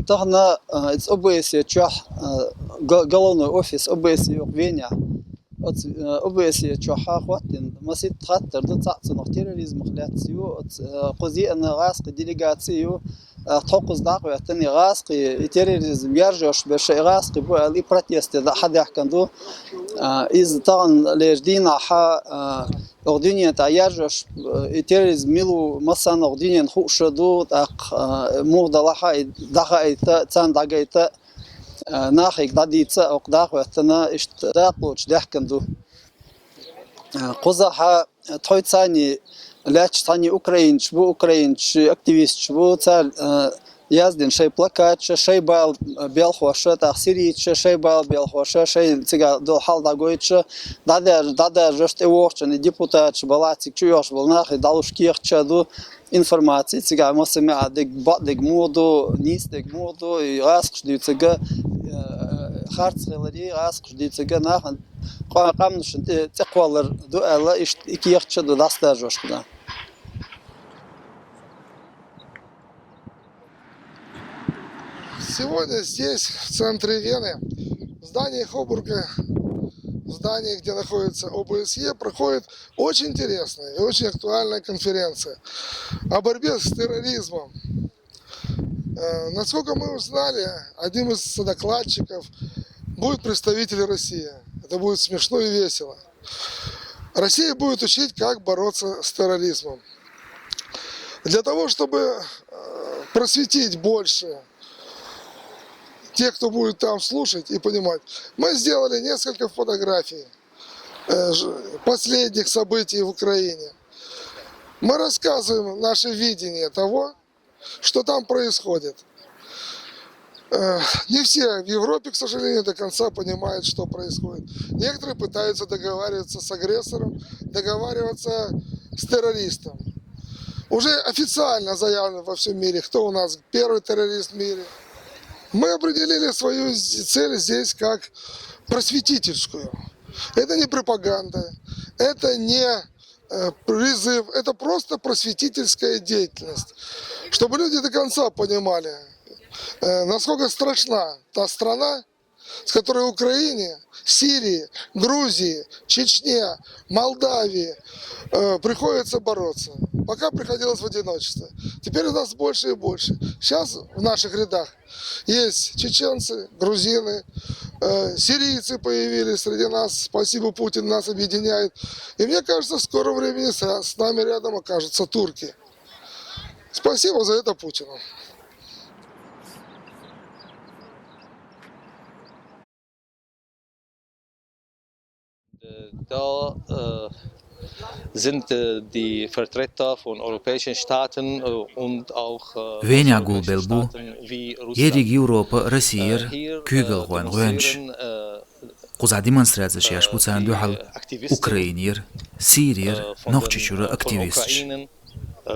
Тогда из ОБСЕ чах головной офис ОБСЕ в Вене. От ОБСЕ чаха хватин. Масит хаттер до цацнох терроризм хлятсию. От قضية أن غاسق делегацию تحقق دعوة تاني غاسق terrorism يرجعش باش غاسق بو لي протесты ده حد يحكندو. إذا طبعا لجدين ح أغدينيا تيرجعش terrorism ميلو مثلا أغدينيا خوش دو تق موضة لها دقة تان دقة ناخيك داديتsa أقداق وقتنا اشتاقوش دحكندو قزحة تويت ثاني لاش ثاني أوكرانيش بو أوكرانيش أكتيفيست بو تال يازدين شيء بلاكات شيء بال بيلخوشة تأثيريش شيء بال بيلخوشة شيء تيجا دو حال داغويتش دادا جست أورشن ديبوتات بالاتيك شويش بالناخ دالوش كيرتش دو информации تيجا مسمع دق مودو نيس دق مودو يغاسقش ديو تيجا خارج خلالي غاسقش ديو تيجا ناخ قامنش تقوالر دو ألا إش كيرتش دو داستاجوش كده. Сегодня здесь, в центре Вены, в здании Хобурга, в здании, где находится ОБСЕ, проходит очень интересная и очень актуальная конференция о борьбе с терроризмом. Насколько мы узнали, одним из содокладчиков будет представитель России. Это будет смешно и весело. Россия будет учить, как бороться с терроризмом. Для того, чтобы просветить больше тех, кто будет там слушать и понимать, мы сделали несколько фотографий последних событий в Украине. Мы рассказываем наше видение того, что там происходит. Не все в Европе, к сожалению, до конца понимают, что происходит. Некоторые пытаются договариваться с агрессором, договариваться с террористом. Уже официально заявлено во всем мире, кто у нас первый террорист в мире. Мы определили свою цель здесь как просветительскую. Это не пропаганда, это не призыв, это просто просветительская деятельность. Чтобы люди до конца понимали, насколько страшна та страна, с которой Украине, Сирии, Грузии, Чечне, Молдавии приходится бороться. Пока приходилось в одиночестве. Теперь у нас больше и больше. Сейчас в наших рядах есть чеченцы, грузины, сирийцы появились среди нас. Спасибо, Путин нас объединяет. И мне кажется, в скором времени с нами рядом окажутся турки. Спасибо за это Путину. Da sind die Vertreter von europäischen Staaten und auch Venia Gulbelbu, Jerig Europa Россиер, Kügel Juan Rönch, Quza demonstracija šiaš pucan duhal Ukrainier, Syrier, noch tschichure Aktivist.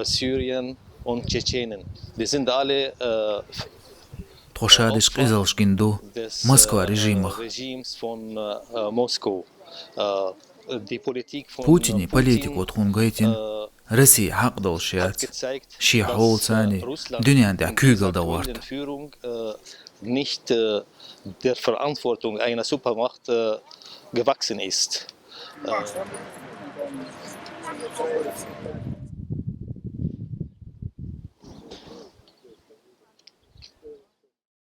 Syrien und Tschetschenen. Die sind alle Troschadisch Qizelshkindu, Moskva Regimes von Moskau. Путин политику тхунгайтин Россия хақ долшят ши хол цани дünyanın kügel dauert. Nicht der Verantwortung einer Supermacht gewachsen ist.